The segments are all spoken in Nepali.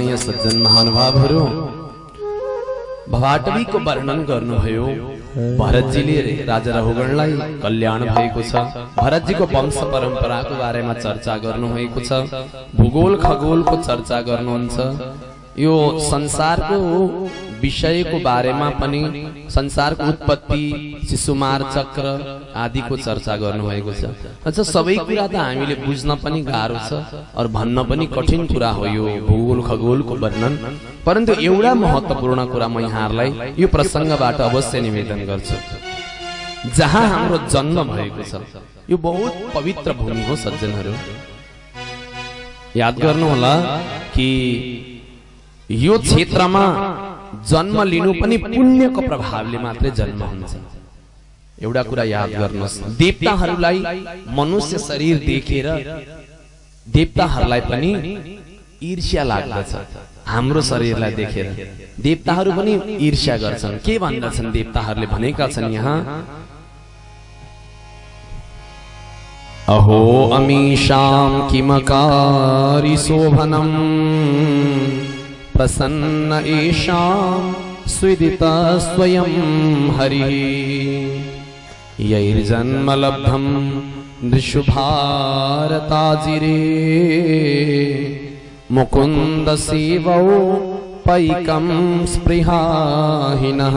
आदरणीय सज्जन महानुभावहरू, भवाटवीको वर्णन गर्नुभयो। भरतजीले राजा रहुगणलाई कल्याण भएको छ। भरतजीको वंश परम्पराको बारेमा चर्चा गर्नुभएको छ। भूगोल खगोलको चर्चा गर्नुहुन्छ। यो संसारको विषयको बारेमा पनि, संसारको उत्पत्ति, शिशुमार चक्र आदिको चर्चा गर्नुभएको छ। अच्छा, सबै कुरा त हामीले बुझ्न पनि गाह्रो छ और भन्न पनि कठिन कुरा हो यो भूगोल खगोलको वर्णन। परन्तु एउटा महत्त्वपूर्ण कुरा म यहाँहरूलाई यो प्रसङ्गबाट अवश्य निवेदन गर्छु। जहाँ हाम्रो जन्म भएको छ यो बहुत पवित्र भूमि हो सज्जनहरू। याद गर्नुहोला कि यो क्षेत्रमा जन्म लिनु पनि पुण्यको प्रभावले मात्रै जन्म हुन्छ। एउटा कुरा याद गर्नुहोस्, देवताहरूलाई मनुष्य शरीर देखेर देवताहरूलाई पनि ईर्ष्या लाग्दछ। हाम्रो शरीरलाई देखेर देवताहरू पनि ईर्ष्या गर्छन्। के भन्दछन् देवताहरूले भनेका छन् यहाँ, अहो अमीशां किमकारी शोभनम् प्रसन्न ईशां स्विदित स्वयं हरिः यैर्जन्म लब्धं नृषु भारताजिरे मुकुन्द सेवौ पैकं स्पृहाहिनः।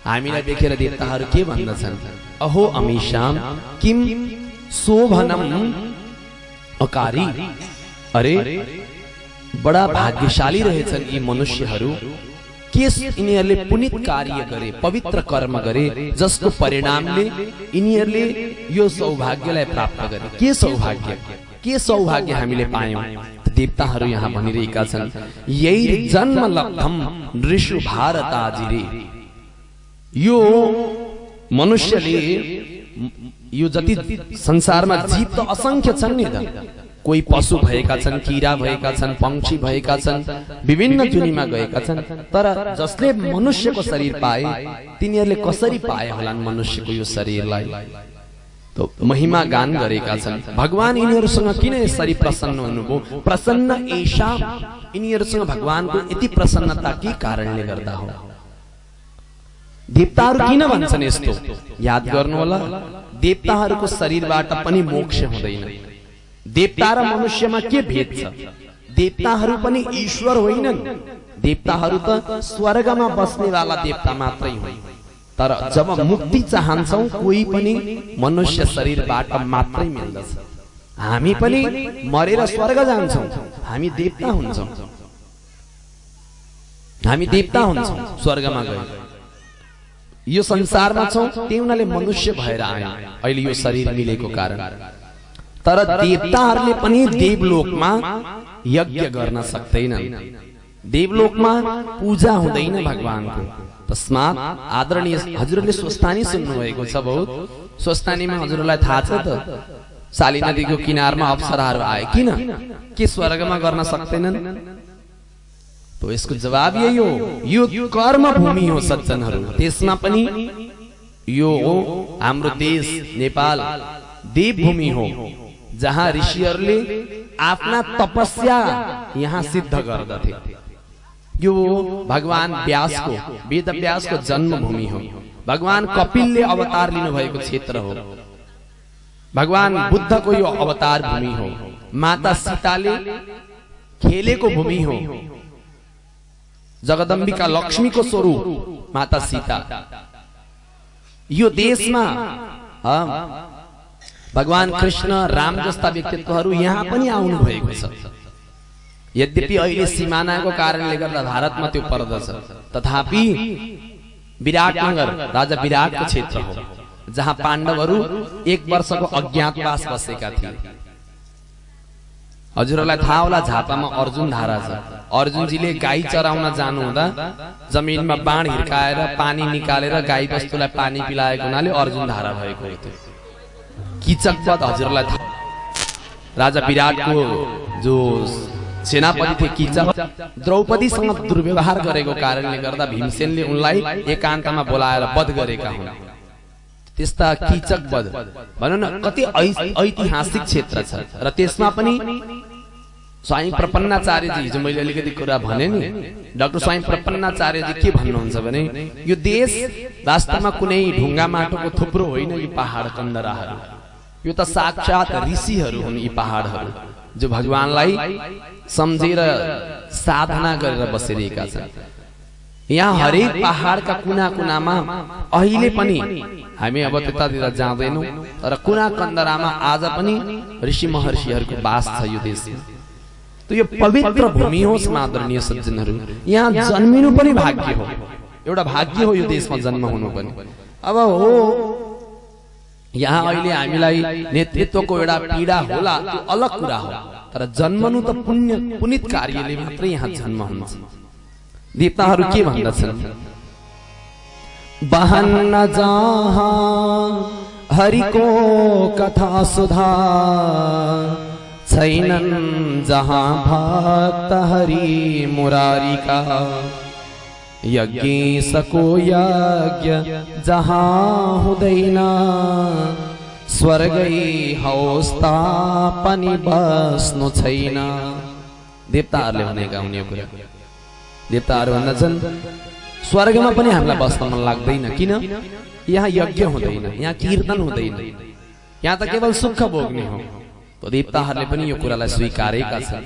हामीलाई देखेर देवताहरू के भन्दछन्, अहो अमीशां किम शोभनम् अकारी। अरे बडा भाग्यशाली रहेछन् यी मनुष्यहरू। के यिनीहरूले पुनित कार्य गरे, पवित्र कर्म गरे, जसको परिणामले यिनीहरूले यो सौभाग्यलाई प्राप्त गरे। के सौभाग्य, के सौभाग्य हामीले पायौं। देवताहरू यहाँ भनिरहेका छन्, यही जन्म लब्धम नृषु भारताजिरे। यो मनुष्यले, यो जति संसारमा जीव त असंख्य छन् नि त। कोही पशु भएका छन्, कीरा भएका छन्, पंक्षी भएका छन्, विभिन्न जुनीमा गएका छन्। तर जसले मनुष्यको शरीर पाए तिनीहरूले कसरी पाए होलान् मनुष्यको यो शरीरलाई, तो महिमा गान गरेका छन्। भगवान यिनीहरूसँग किन यसरी प्रसन्न हुनुभयो, प्रसन्न एषा, यिनीहरूसँग भगवानको यति प्रसन्नता के कारणले गर्दा हो। देवताहरू किन भन्छन् यस्तो, याद गर्नु होला। देवताहरूको शरीरबाट पनि मोक्ष हुँदैन। देवता र मनुष्यमा के भेद छ? देवताहरू पनि ईश्वर होइनन्। देवताहरू त स्वर्गमा बस्नेवाला देवता मात्रै हुन्। तर जब मुक्ति चाहन्छौं कोही पनि मनुष्य शरीरबाट मात्रै मिल्दछ। हामी पनि मरेर स्वर्ग जान्छौं, हामी देवता हुन्छौं। हामी देवता हुन्छौं स्वर्गमा गए। यो संसारमा छौं त्यही हुनाले मनुष्य भएर आयौं अहिले यो शरीर मिलेको कारण। तर देवताहरूले पनि देवलोकमा यज्ञ गर्न सक्दैनन्। देवलोकमा पूजा हुँदैन भगवानको। तस्मात् आदरणीय हजुरले स्वस्थानी सुन्नुभएको छ बहुत। स्वस्थानीमा हजुरलाई थाहा छ त, साली नदीको किनारमा अप्सराहरू आए किन, के स्वर्गमा गर्न सक्दैनन्? तो यसको जवाब यही हो, यो कर्म भूमि हो सज्जनहरू। त्यसमा पनि यो हाम्रो देश नेपाल देवभूमि हो, जहाँ ऋषिहरूले आफ्ना तपस्या यहाँ सिद्ध गर्दथे। यो भगवान व्यासको, वेद व्यासको जन्मभूमि हो। भगवान कपिलले अवतार लिनुभएको क्षेत्र हो। भगवान बुद्धको यो अवतार भूमि हो। माता सीताले खेलेको भूमि हो। जगदम्बिका लक्ष्मीको स्वरूप माता सीता। यो देशमा भगवान कृष्ण राम जस्ता व्यक्तित्वहरू यहाँ पनि आउनु भएको छ। यद्यपि अहिले सिमानाको कारणले गर्दा भारतमा त्यो पर्दछ, तथापि विराटनगर राजा विराटको क्षेत्र हो, जहाँ पाण्डवहरू 1 वर्षको अज्ञातवास बसेका थिए। हजुरलाई थाहा होला झापामा अर्जुन धारा छ। अर्जुनजीले गाई चराउन जानु हुँदा जमिनमा बाण हिर्काएर पानी निकालेर गाई वस्तुलाई पानी पिलाएको हुनाले अर्जुन धारा भएको हो। त्यो कीचकवध हजुरलाई थाहा। राजा विराटको जो सेनापति थिए कीचक, द्रौपदीसँग दुर्व्यवहार गरेको कारणले गर्दा भीमसेनले उनलाई एकान्तमा बोलाएर वध गरेका हुन्। त्यस्ता कीचकवध भनौं न, कति ऐतिहासिक क्षेत्र छ र त्यसमा पनि स्वामी प्रपन्नाचार्यजी हिजो मैले अलिकति कुरा भने नि, डाक्टर स्वामी प्रपन्नाचार्यजी के भन्नुहुन्छ भने यो देश वास्तवमा कुनै ढुङ्गा माटोको थुप्रो होइन, यो पहाड कन्दराहरू, यो त साक्षात ऋषिहरू हुन्। यी पहाडहरू जो भगवानलाई सम्झेर साधना गरेर बसिरहेका छन्। यहाँ हरेक पहाडका कुना कुनामा अहिले पनि हामी अब त्यतातिर जाँदैनौँ, तर कुना कन्दरामा आज पनि ऋषि महर्षिहरूको बास छ यो देशमा। तो यो पवित्र भूमि हो आदरणीय सज्जनहरू, यहाँ जन्मिनु पनि भाग्य हो, एउटा भाग्य हो यो देशमा जन्म हुनु पनि। अब हो यहाँ अहिले हामीलाई नेतृत्वको एउटा पीडा होला, त्यो अलग कुरा हो, तर जन्मनु त पुनित कार्यले मात्रै यहाँ जन्म हुन्छ। देवताहरू के भन्दछन्? बहन जहाँ हरिको कथा सुधा, छैनन् जहाँ भक्त हरि मुरारी का, यज्ञेशको यज्ञ जहाँ हुँदैन, स्वर्गै हौस्ता पनि बस्नु छैन। देवताहरूले भनेका हुने कुरा। देवताहरू भन्दछन् स्वर्गमा पनि हामीलाई बस्न मन लाग्दैन, किन? यहाँ यज्ञ हुँदैन, यहाँ कीर्तन हुँदैन, यहाँ त केवल सुख भोग्ने हो। तो देवताहरूले पनि यो कुरालाई स्वीकारेका छन्।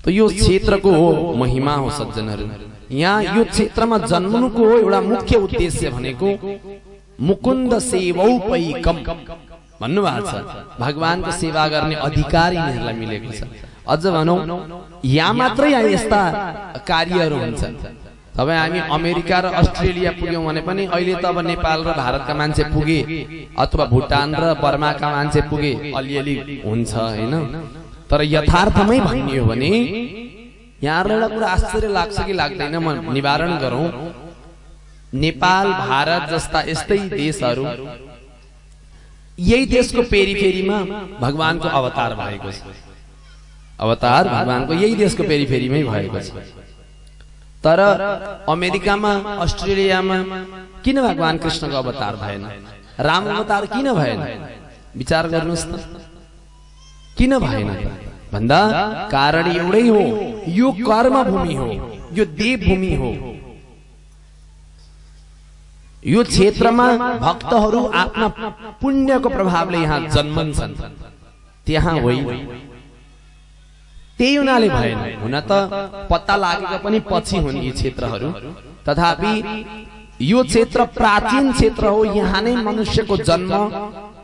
तो यो क्षेत्रको महिमा हो सज्जनहरू। यहाँ यो क्षेत्रमा जन्मनुको एउटा मुख्य उद्देश्य भनेको मुकुन्द सेवौपैकम भन्नुभएको छ। भगवानको सेवा गर्ने अधिकार यिनीहरूलाई मिलेको छ। अझ भनौँ यहाँ मात्रै यस्ता कार्यहरू हुन्छन्। तपाईँ हामी अमेरिका र अस्ट्रेलिया पुग्यौँ भने पनि अहिले त अब नेपाल र भारतका मान्छे पुगे अथवा भुटान र बर्माका मान्छे पुगे अलिअलि हुन्छ होइन। तर यथार्थमै भन्ने हो भने यहाँलाई एउटा कुरा आश्चर्य लाग्छ कि लाग्दैन, म निवारण गरौँ। नेपाल भारत जस्ता यस्तै देशहरू, यही देशको पेरिफेरीमा भगवानको अवतार भएको छ। अवतार भगवानको यही देशको पेरिफेरीमै भएको छ। तर अमेरिकामा अस्ट्रेलियामा किन भगवान कृष्णको अवतार भएन? राम अवतार किन भएन? विचार गर्नुहोस् त, किन भएन भन्दा कारण एउटै हो, यो कर्म भूमि हो, यो देव भूमि हो। यो क्षेत्रमा भक्तहरू आफ्ना पुण्यको प्रभावले यहाँ जन्मन्छन्, त्यहाँ होइन। त्यही हुनाले भएन। हुन त पत्ता लागेको पनि पछि हुन् यी क्षेत्रहरू, तथापि यो क्षेत्र प्राचीन क्षेत्र हो। यहाँ नै मनुष्यको जन्म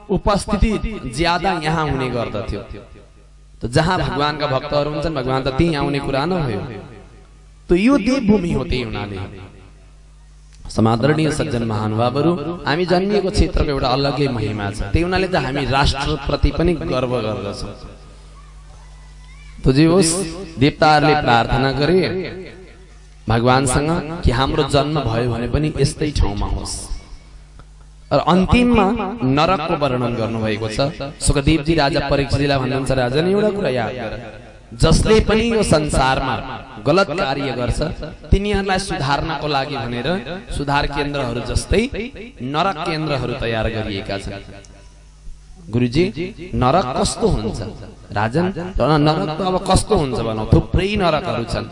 उपस्थिति ज्यादा यहाँ हुने गर्दथ्यो। तो जहाँ भगवानका भक्तहरू हुन्छन् भगवान त त्यही आउने कुरा नभयो। तो यो देवभूमि हो। त्यही हुनाले समादरणीय सज्जन महानुभावहरू, हामी जन्मिएको क्षेत्रको एउटा अलग्गै महिमा छ। त्यही हुनाले त हामी राष्ट्रप्रति पनि गर्व गर्दछौँ। तो जे होस्, देवताहरूले प्रार्थना गरे भगवानसँग कि हाम्रो जन्म भयो भने पनि यस्तै ठाउँमा होस्। र अन्तिममा नरकको वर्णन गर्नुभएको छ। सुखदेवजी राजा परीक्षितजीलाई भन्नुहुन्छ, राजन एउटा कुरा याद गर, जसले पनि यो संसारमा गलत कार्य गर्छ तिनीहरूलाई सुधार्नको लागि भनेर सुधार केन्द्रहरू जस्तै नरक केन्द्रहरू तयार गरिएका छन्। गुरुजी नरक कस्तो हुन्छ? राजन नरक त अब कस्तो हुन्छ भनौँ, थुप्रै नरकहरू छन्।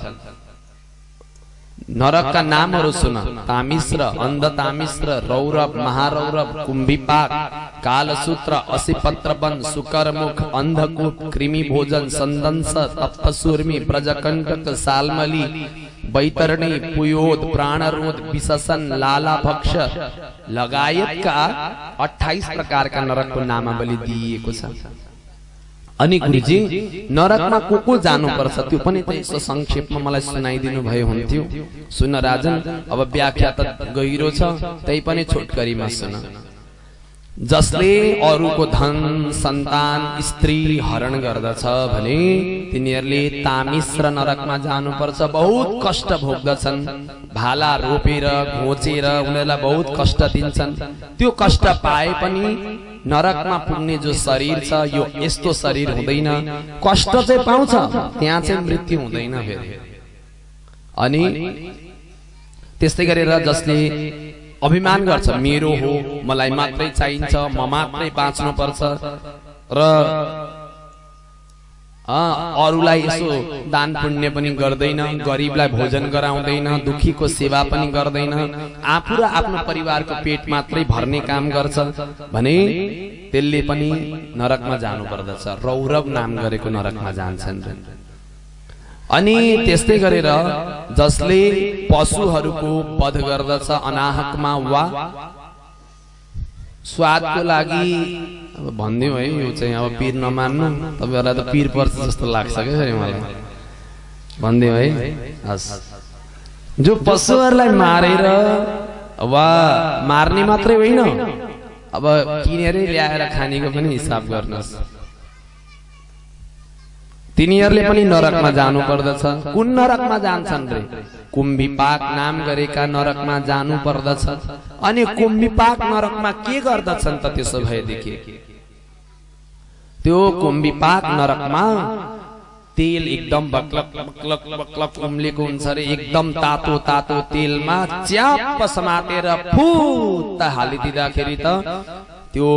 नरकका नामहरू सुन, तामिश्र, अन्धतामिश्र, रौरव, महारौरव, कुम्भिपाक, कालसूत्र, असिपत्रवन, सुकरमुख, अन्धकूप, कृमि भोजन, संदंस, तप्तसूर्मी, ब्रजकंटक, सालमली, बैतरणी, पुयोद, प्राणरोध, विशसन, लालाभक्ष लगायतका 28 प्रकारका नरकको नामावली दिइएको छ। अनि गुरुजी नरकमा को जानुपर्छ त्यो पनि त यसो संक्षेपमा मलाई सुनाइदिनु भयो हुन्थ्यो। सुन राजन, अब व्याख्या त गहिरो छ, त्यही पनि छोटकरीमा सुन। जसले अरूको धन, सन्तान, स्त्री हरण गर्दछ भने तिनीहरूले तामिश्र नरकमा जानुपर्छ। बहुत कष्ट भोग्दछन्, भाला रोपेर घोचेर उनीहरूलाई बहुत कष्ट दिन्छन्। त्यो कष्ट पाए पनि नरकमा पुग्ने जो शरीर छ यो यस्तो शरीर हुँदैन, कष्ट चाहिँ पाउँछ, त्यहाँ चाहिँ मृत्यु हुँदैन फेरि। अनि त्यस्तै गरेर जसले अभिमान गर्छ मेरो हो, मलाई मात्रै चाहिन्छ, म मात्रै बाँच्नु पर्छ र अरूलाई यसो दान पुण्य पनि गर्दैन, गरिबलाई भोजन गराउँदैन, दुखीको सेवा पनि गर्दैन, आफू र आफ्नो परिवारको पेट मात्रै भर्ने काम गर्छ भने त्यसले पनि नरकमा जानु पर्दछ। रौरव नाम गरेको नरकमा जान्छन्। अनि त्यस्तै गरेर जसले पशुहरूको वध गर्दछ अनाहकमा वा स्वादको लागि, अब भनिदिउँ है, यो चाहिँ अब पीर नमान्नु, तपाईँहरूलाई त पीर पर्छ जस्तो लाग्छ क्या फेरि मलाई, भनिदिउँ है। हस्, जो पशुहरूलाई मारेर वा मार्ने मात्रै होइन, अब किनेरै ल्याएर खानेको पनि हिसाब गर्नुहोस्, तिनीहरूले पनि नरकमा जानु पर्दछ। कुन नरकमा जान्छन् रे? कुम्भिपाक नाम गरेका नरकमा जानु पर्दछ। अनि कुम्भिपाक नरकमा के गर्दछन् त त्यसो भएदेखि? त्यो कुम्भिपाक नरकमा तेल एकदम बक्लक बक्लक बक्लक उम्लेको हुन्छ रे, एकदम तातो तातो तेलमा च्याप्प समातेर फुत्त हालिदिँदाखेरि त त्यो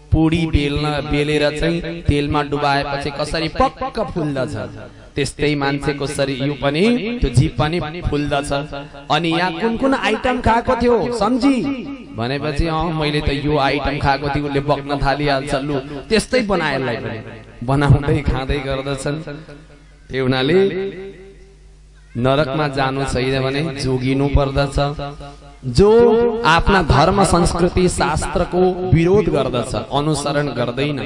पुडी बेलेर चाहिँ तेलमा डुबाएपछि कसरी पक्क फुल्दछ, त्यस्तै मान्छेको शरीर यो पनि, त्यो जीव पनि फुल्दछ। अनि यहाँ कुन कुन आइटम खाएको थियो सम्झी भनेपछि मैले त यो आइटम खाएको थियो, उसले बक्न थालिहाल्छ, लु त्यस्तै बनाएलाई पनि बनाउँदै खाँदै गर्दछन्। त्यो हुनाले नरकमा जानु छैन भने जोगिनु पर्दछ। जो आफ्ना धर्म संस्कृति शास्त्रको विरोध गर्दछ, अनुसरण गर्दैन,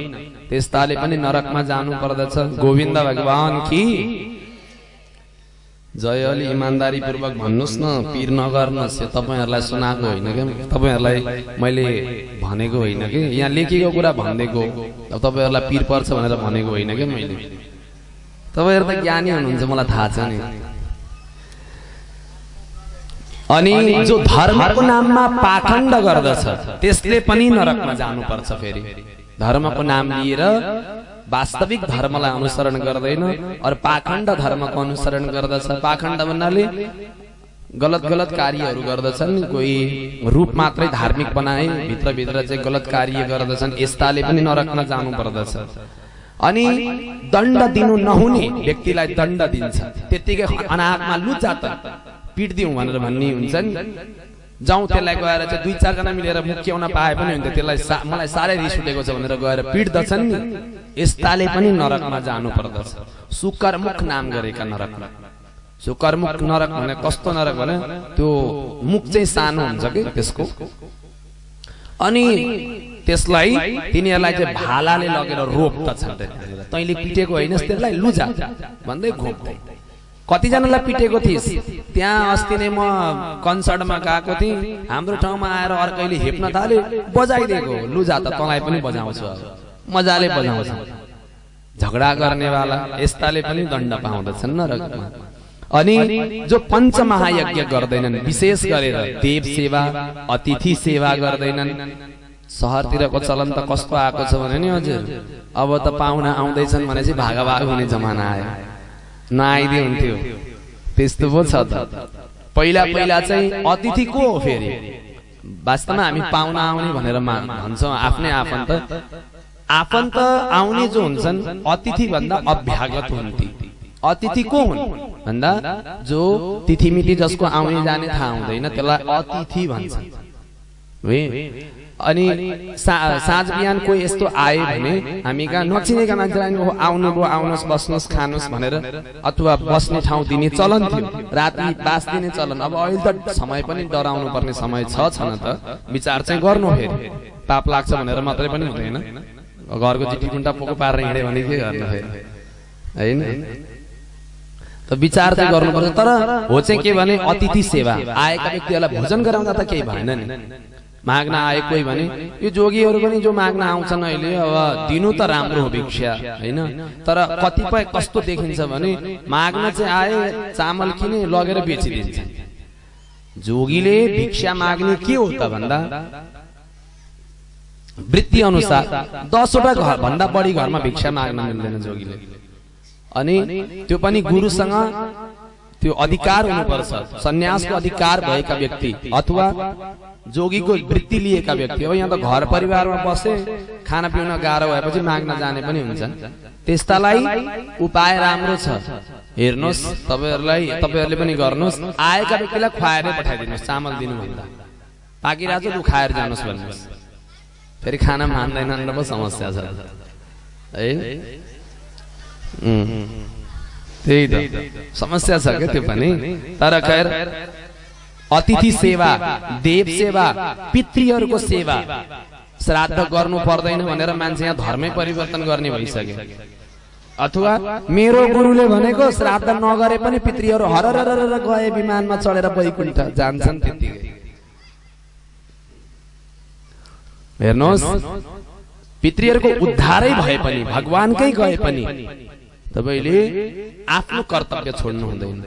त्यस्ताले पनि नरकमा जानु पर्दछ। गोविन्द भगवान की जय। अलि इमानदारी पूर्वक भन्नुहोस् न, पीर नगर्नुहोस्। तपाईहरुलाई सुनाएको होइन के, तपाईहरुलाई मैले भनेको होइन के, यहाँ लेखेको कुरा भन्देको। अब तपाईहरुलाई पीर पर्छ भनेर भनेको होइन के मैले। तपाईहरु त ज्ञानी हुनुहुन्छ, मलाई थाहा छ नि। अनि जो धर्मको नाममा पाखण्ड गर्दछ त्यसले पनि नरकमा जानुपर्छ। फेरि धर्मको नाम लिएर वास्तविक धर्मलाई अनुसरण गर्दैन और पाखण्ड धर्मको अनुसरण गर्दछ। पाखण्ड भन्नाले गलत गलत कार्यहरू गर्दछन्, कोही रूप मात्रै धार्मिक बनाए भित्र भित्र चाहिँ गलत कार्य गर्दछन्, यस्ताले पनि नरकमा जानु पर्दछ। अनि दण्ड दिनु नहुने व्यक्तिलाई दण्ड दिन्छ, त्यतिकै अनाहकमा लुजा त पिट दिउँ भनेर भन्ने हुन्छ नि। जाउँ त्यसलाई गएर चाहिँ दुई चार जना मिलेर मुक्क्याउन पाए पनि हुन्थ्यो, त्यसलाई मलाई साह्रै रिस उठेको छ भनेर गएर पिट्दछन् नि, यस्ताले पनि नरकमा जानु पर्दछ। सुकर्मुख नाम गरेका नरकमा। सुकर्मुख नरक भने कस्तो नरक भने त्यो मुख चाहिँ सानो हुन्छ कि त्यसको, अनि त्यसलाई तिनीहरूलाई चाहिँ भालाले लगेर रोप्दछन्। तैँले पिटेको होइनस् त्यसलाई लुजा भन्दै घोप्दै। कतिजनालाई पिटेको थिइस्? त्यहाँ अस्ति नै म कन्सर्टमा गएको थिएँ, हाम्रो ठाउँमा आएर अर्कैले हेप्न थाले, बजाइदिएको लुजा त तँलाई पनि बजाउँछु, मजाले बजाउँछ। झगडा गर्नेवाला यस्ताले पनि दण्ड पाउँदछन् नरकमा। अनि जो पञ्चमहायज्ञ गर्दैनन्, विशेष गरेर देव सेवा अतिथि सेवा गर्दैनन्। शहरतिरको चलन त कस्तो आएको छ भने नि हजुर, अब त पाहुना आउँदैछन् भनेपछि भागाभाग हुने जमाना आयो, नआइदिए हुन्थ्यो। त्यस्तो पो छ त। पहिला पहिला चाहिँ अतिथि को हो? फेरि वास्तवमा हामी पाहुना आउने भनेर भन्छौँ, आफ्नै आफन्त। आफन्त आउने जो हुन्छन् अतिथि भन्दा अभ्यागत हुन्थे। अतिथि को हुन् भन्दा जो तिथिमिति जसको आउने जाने थाहा हुँदैन त्यसलाई अतिथि भन्छन्। अनि साँझ बिहान कोही यस्तो आयो भने हामी कहाँ नचिनेका मान्छेलाई आउनुभयो, आउनुहोस्, बस्नुहोस्, खानुहोस् भनेर अथवा बस्ने ठाउँ दिने चलन थियो, राति बास दिने चलन। अब अहिले त समय पनि डराउनु पर्ने समय छ न त, विचार चाहिँ गर्नु। फेरि पाप लाग्छ भनेर मात्रै पनि हुँदैन, घरको चिठी कुन्टा पोको पारेर हिँड्यो भने के गर्नु फेरि, होइन? त विचार चाहिँ गर्नुपर्छ। तर हो चाहिँ के भने अतिथि सेवा, आएका व्यक्तिहरूलाई भोजन गराउँदा त केही भएन नि। माग्न आए कोही भने यो जोगीहरू पनि जो माग्न आउँछन् अहिले, अब दिनु त राम्रो हो भिक्षा, होइन? तर कतिपय कस्तो देखिन्छ भने माग्न चाहिँ आए, चामल किने लगेर बेचिदिन्छ। जोगीले भिक्षा माग्ने के हो त भन्दा वृत्ति अनुसार 10वटा घर भन्दा बढी घरमा भिक्षा माग्न मिल्दैन जोगीले। अनि त्यो पनि गुरुसँग त्यो अधिकार हुनुपर्छ। सन्यासको अधिकार भएका व्यक्ति अथवा जोगीको वृत्ति लिएका व्यक्ति। अब यहाँ त घर परिवारमा बसे, खाना पिउन गाह्रो भएपछि माग्न जाने पनि हुन्छन्, त्यस्तालाई उपाय राम्रो छ। हेर्नुहोस्, तपाईहरुले पनि गर्नुहोस्, आएका व्यक्तिलाई खुवाएरै पठाइदिनुहोस्, चामल दिनु भन्दा पाकिराजु लु खाएर जानुहोस् भन्नुहोस्। फेरि खाना मान्दैनन् र पो समस्या छ है। त्यही त समस्या छ के त्यो पनि। तर खैर अतिथि सेवा, देव सेवा, पितृहरूको सेवा, श्राद्ध गर्नु पर्दैन भनेर मान्छे यहाँ धर्मै परिवर्तन गर्ने भइसके। अथवा मेरो गुरुले भनेको श्राद्ध नगरे पनि पितृहरू हरररर गए विमानमा चढेर वैकुण्ठ जान्छन् त्यतिकै। हेर्नुहोस्, पितृहरूको उद्धारै भए पनि, भगवानकै गए पनि तपाईले आफ्नो कर्तव्य छोड्नु हुँदैन।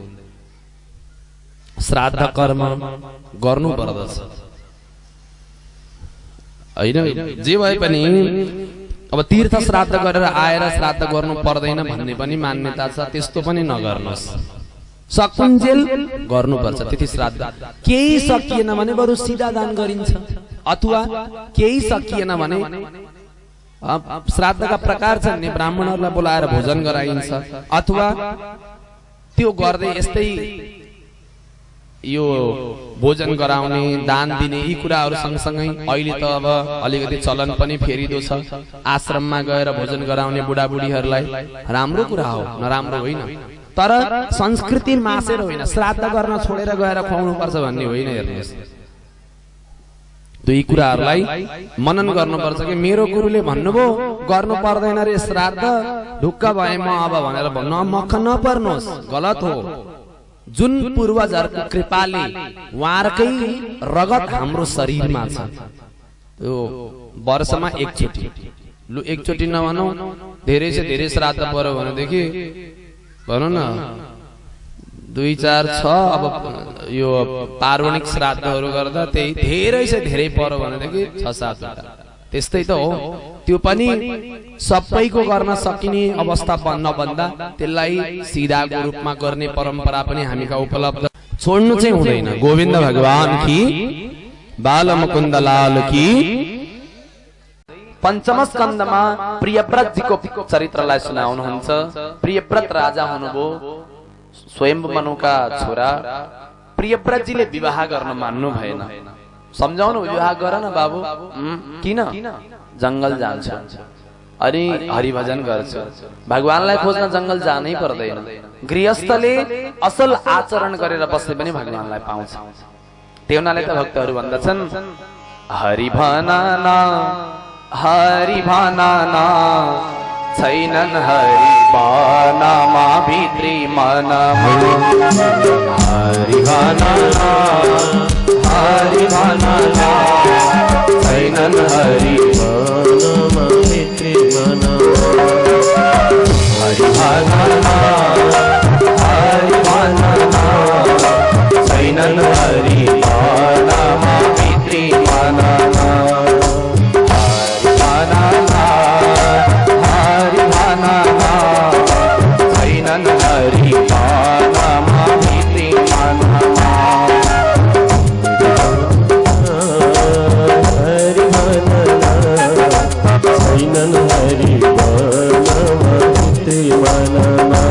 श्राद्ध कर्म गर्नु पर्दछ हैन। जे भए पनि अब तीर्थ श्राद्ध गरेर आएर श्राद्ध गर्नु पर्दैन भन्ने पनि मान्यता छ, त्यस्तो पनि नगर्नुहोस्। सकुन्जेल गर्नुपर्छ तिथि श्राद्ध। केही सकिएन भने बरु सिधा दान गरिन्छ, अथवा केही सकिएन भने श्राद्धका प्रकार छन् नि, ब्राह्मणहरूलाई बोलाएर भोजन गराइन्छ, अथवा त्यो गर्दै यस्तै यो भोजन गराउने, दान दिने यी कुराहरू सँगसँगै अहिले त अब अलिकति चलन पनि फेरिदो छ। आश्रममा गएर भोजन गराउने बुढाबुढीहरूलाई राम्रो कुरा हो, नराम्रो होइन। तर संस्कृति मासेर होइन, श्राद्ध गर्न छोडेर गएर खुवाउनु पर्छ भन्ने होइन। हेर्नुहोस्, दुई कुराहरूलाई मनन गर्नुपर्छ कि मेरो गुरुले भन्नुभयो गर्नु पर्दैन रे श्राद्ध, ढुक्क भए म अब भनेर भन्न मख नपर्नुहोस्, गलत हो। जुन पूर्वजहरूको कृपाले उहाँकै रगत हाम्रो शरीरमा छ, त्यो वर्षमा एकचोटि, लु एकचोटि नभनौं, धेरै से धेरै श्राद्ध पर्यो भनेदेखि भनौं न 2 4 6, अब यो पार्वणिक श्राद्धहरू गर्दा त्यही धेरै से धेरै पर्यो भनेदेखि 6 7 वटा, त्यस्तै त हो। त्यो पनि सबैको गर्न सकिने अवस्था नभन्दा त्यसलाई सिधाको रूपमा गर्ने परम्परा पनि हामीका उपलब्ध, छोड्नु चाहिँ हुँदैन। गोविन्द भगवान की, बाल मुकुन्द लाल की। पंचम स्कन्धमा प्रियव्रतजीको चरित्रलाई सुनाउनुहुन्छ। प्रियव्रत राजा हुनुभयो, स्वयं मनुका छोरा। प्रियव्रतजीले विवाह गर्न मान्नु भएन। सम्झाउनु, विवाह गर न बाबु, किन? जंगल जान्छ अनि हरिभजन गर्छ, भगवानलाई खोज्न जंगल जानै पर्दैन। गृहस्थले असल आचरण गरेर बसे पनि भगवानलाई पाउँछ। त्यो हुनाले त भक्तहरू भन्दछन्, हरि भनाना हरि भनाना छैनन् हरि बानामा भित्री मनमा। हरि भनाना हरि भनाना छैनन् हरि बानामा भित्री मनमा। हरि भनाना हरि भनाना छैनन् हरि बानामा भित्री मनमा। हरि भनाना छैनन् हरि बानामा भित्री मनमा। हरि भनाना छैनन् हरि बानामा भित्री मनमा।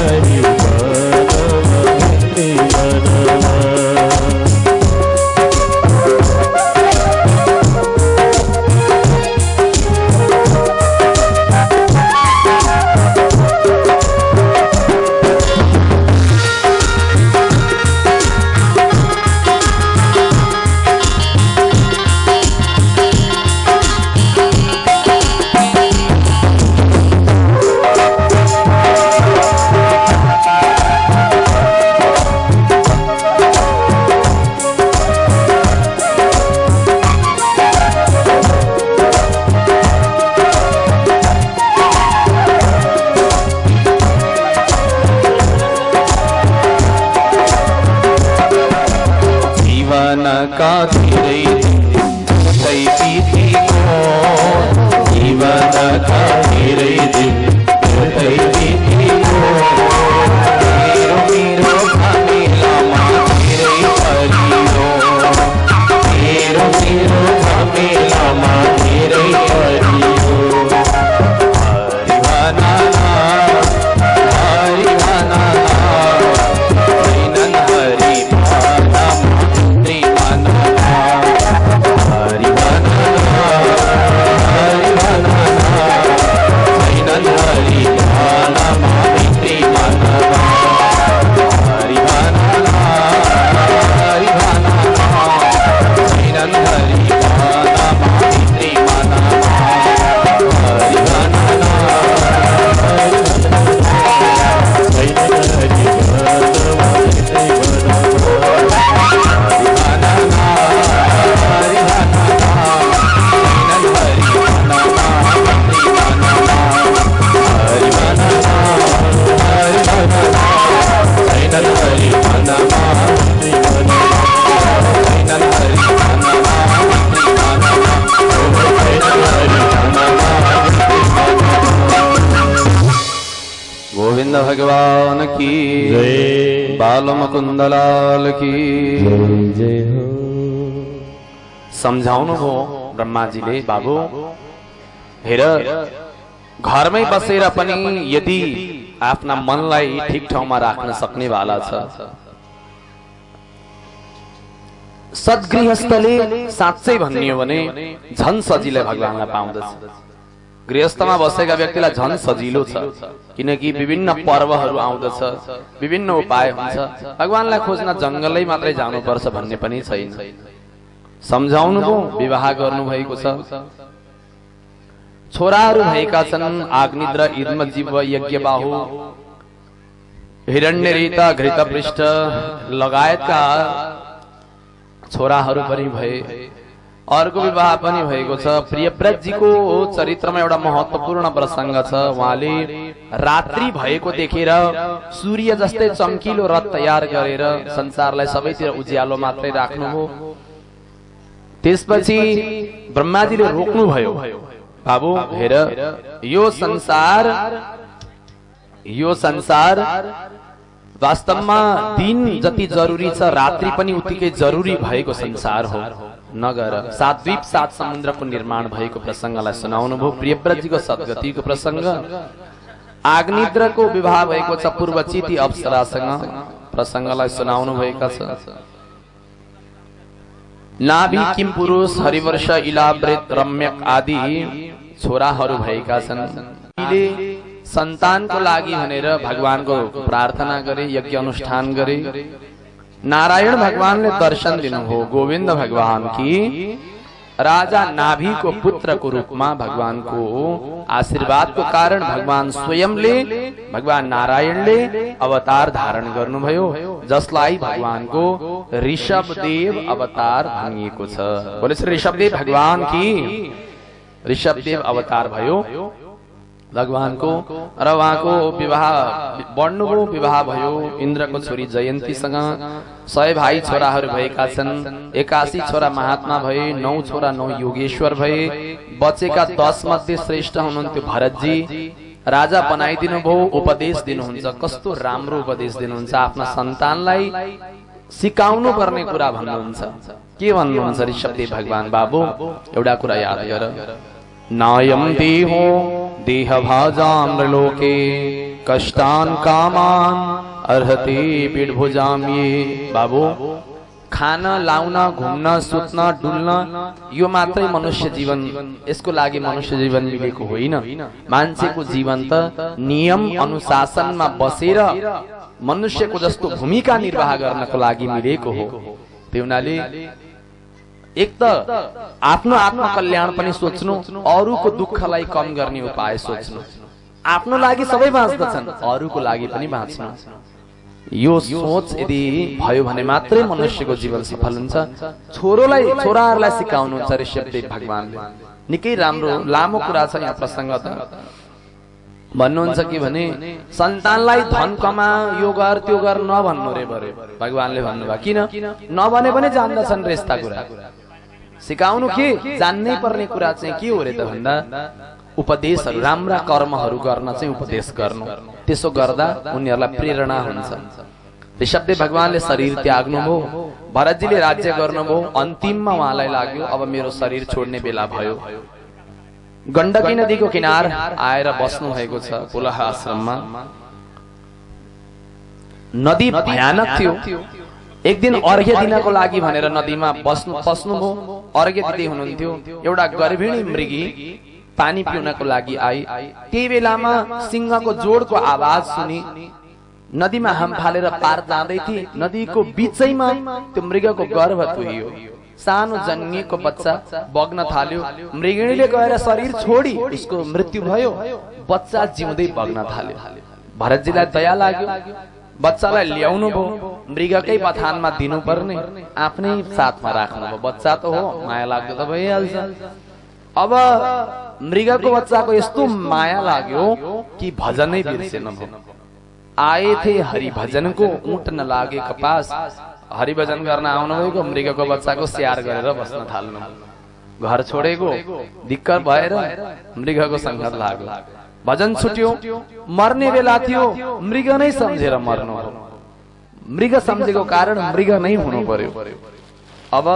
हरि भगवान की जय, बाल मुकुंद लाल की जय हो। सम्झाउनु हो ब्रह्माजीले, बाबु हेर घरमै बसेर पनि यदि आफ्ना मनलाई ठिक ठाउँमा राख्न सक्ने वाला छ, सद्गृहस्थले साँच्चै भन्ने हो भने झन सजिलै भगवानलाई पाउँदछ। गृहस्थमा बसेका व्यक्तिलाई झन सजिलो छ, किनकि विभिन्न पर्वहरू आउँदछ, विभिन्न उपाय हुन्छ। भगवानलाई खोज्न जंगलै मात्रै जानुपर्छ भन्ने पनि छैन। सम्झाउनु भो, विवाह गर्नु भएको छ, छोराहरू भएका छन् आग्निद्र, इद्मजीव, यज्ञबाहु, हिरण्यरीत, घृतपृष्ठ लगायतका छोराहरू पनि भए। अर्को विवाह पनि भएको छ। प्रियव्रतजीको चरित्रमा एउटा महत्त्वपूर्ण प्रसंग छ। उहाँले रात्रि भएको देखेर सूर्य जस्तै चम्किलो रथ तयार गरेर संसारलाई सबैतिर उज्यालो मात्रै राख्नुभयो। त्यसपछि ब्रह्माजीले रोक्नु भयो, बाबु हेर यो संसार वास्तवमा दिन जति जरुरी छ रात्रि पनि उत्तिकै जरुरी भएको संसार हो, नगर। सात द्वीप सात समुद्रको निर्माण भएको प्रसंगलाई सुनाउनु भयो। प्रियव्रतजीको सद्गतिको प्रसंग, आग्निद्रको विवाह भएको छ पूर्वचिती अप्सरासँग, प्रसंगलाई सुनाउनु भएका छ। नाभि किम पुरुष, हरिवर्ष, इलावृत, रम्यक आदि छोराहरू भएका छन्। सन्तानको लागि भनेर भगवानको प्रार्थना गरे, यज्ञ अनुष्ठान गरे। नारायण भगवानले दर्शन दिनुभयो। गोविन्द भगवान की राजा नाभिको पुत्रको रूपमा भगवानको आशीर्वादको कारण भगवान स्वयंले, भगवान नारायणले अवतार धारण गर्नुभयो, जसलाई भगवानको ऋषभदेव अवतार भनिएको छ। बोले ऋषभदेव भगवान की, ऋषभदेव अवतार भयो भगवानको। र उहाँको विवाह बढ्नुभयो, विवाह भयो इन्द्रको छोरी जयन्तीसँग। 100 भाइ छोराहरू भएका छन्। 81 छोरा महात्मा भए, 9 छोरा 9 योगेश्वर भए। बचेका 10 मध्ये श्रेष्ठ हुनुहुन्थ्यो भरतजी। राजा बनाइदिनु भयो, उपदेश दिनुहुन्छ। कस्तो राम्रो उपदेश दिनुहुन्छ, आफ्ना सन्तानलाई सिकाउनु पर्ने कुरा भन्नुहुन्छ। के भन्नुहुन्छ ऋषभदेव भगवान? बाबु एउटा कुरा याद गर, नायम देहो देह भाजाम लोके कष्टान कामान अर्हति पीठभुजाम ये। बाबु खान लाउन घुम्न सुत्न डुल्न यो मात्रै मनुष्य जीवन, यसको लागि मनुष्य जीवन मिलेको होइन। मान्छेको जीवन त नियम अनुशासनमा बसेर मनुष्यको जस्तो भूमिका निर्वाह गर्नको लागि मिलेको हो। त्यो हुनाले एक त आफ्नो आत्मकल्याण पनि सोच्नु, अरूको दुःखलाई कम गर्ने उपाय सोच्नु। आफ्नो लागि सबै बाँच्दछन्, अरूको लागि पनि बाँच्नु। यो सोच यदि भयो भने मात्रै मनुष्यको जीवन सफल हुन्छ। छोराहरूलाई सिकाउनुहुन्छ ऋषभदेव भगवानले। निकै राम्रो लामो कुरा छ यहाँ प्रसङ्ग त। भन्नुहुन्छ कि भने सन्तानलाई धन कमा, यो गर त्यो गर नभन्नु रे बरे। भगवानले भन्नुभयो किन? नभने पनि जान्दछन् रे यस्ता कुरा। सिकाउनु के? जान्नै पर्ने कुरा चाहिँ के हो रे त भन्दा उपदेशहरू, राम्रा कर्महरू गर्न चाहिँ उपदेश गर्नु। त्यसो गर्दा उनीहरूलाई प्रेरणा हुन्छ। ऋषभदेव भगवानले शरीर त्याग्नुभयो, भरतजीले राज्य गर्नुभयो। अन्तिममा उहाँलाई लाग्यो अब मेरो शरीर छोड्ने बेला भयो। गण्डकी नदीको किनार आएर बस्नु भएको छ पुलह आश्रममा। नदी भयानक थियो। एक दिन अर्घ्य दिनको लागि भनेर नदीमा पस्नुभयो। अर्घ्य दिँदै हुनुहुन्थ्यो। एउटा गर्भिणी मृगी पानी पिउनको लागि आई। त्यही बेलामा सिंहको जोडको आवाज सुनि नदीमा हाम फालेर पार जाँदै थिए। नदीको बीचैमा त्यो मृगको गर्भ तुहियो। सानो जन्मिएको बच्चा बग्न थाल्यो। मृगिणीले गएर शरीर छोडी उसको मृत्यु भयो। बच्चा जिउँदै बग्न थाल्यो। भरतजीलाई दया लाग्यो, बच्चालाई ल्याउनु भयो। मृगकै बथानमा दिनुपर्ने, आफ्नै साथमा राख्नुभयो। बच्चा त हो, माया लाग्दो त भइहाल्छ। अब मृगको बच्चाको यस्तो माया लाग्यो कि भजनै बिर्सेन भयो। आए थे हरि भजनको ऊँट न लागे कपास। हरि भजन गर्न आउनुभएको मृगको बच्चाको स्याहार गरेर बस्न थाल्नु। घर छोडेको दिक्कत भएर मृगको संगत लाग्यो। भजन छुट्यो, मर्ने बेला थियो। मृग नै सम्झेर मर्नु हो। मृग सम्झेको कारण मृग नै हुनु पर्यो। अब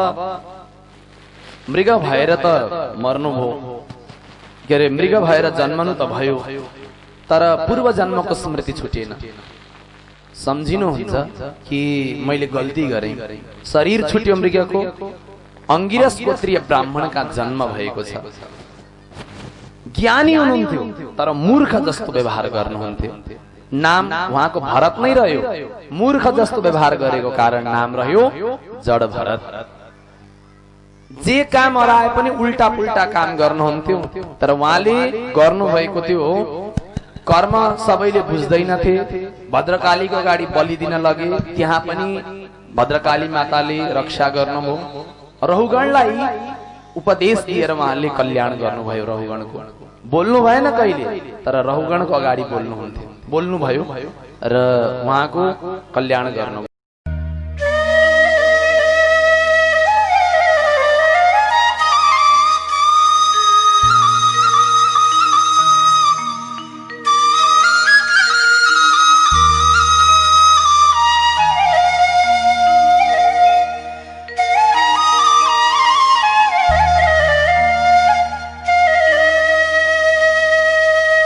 मृग भएर त मर्नु भयो, के अरे मृग भएर जन्मनु त भयो, तर पूर्व जन्मको स्मृति छुटेन। सम्झिनुहुन्छ कि मैले गल्ती गरेँ। शरीर छुट्यो मृगको। अंगिरस गोत्रीय ब्राह्मणका जन्म भएको छ। ज्ञानी हुनुहुन्थ्यो तर मूर्ख जस्तो व्यवहार गर्नुहुन्थ्यो। नाम उहाँको भरत नै रह्यो। मूर्ख जस्तो व्यवहार गरेको कारण नाम रह्यो जड भरत। जे काम हराए पनि उल्टा पुल्टा काम गर्नुहुन्थ्यो। तर उहाँले गर्नुभएको थियो कर्म सबैले बुझ्दैनथे। भद्रकालीको अगाडि बलि दिन लगे, त्यहाँ पनि भद्रकाली माताले रक्षा गर्नुभयो। रहुगणलाई उपदेश दिएर उहाँले कल्याण गर्नुभयो। रहुगणको बोल्नु भएन कहिले, तर रहुगणको अगाडि बोल्नुभयो र उहाँको कल्याण गर्नुभयो।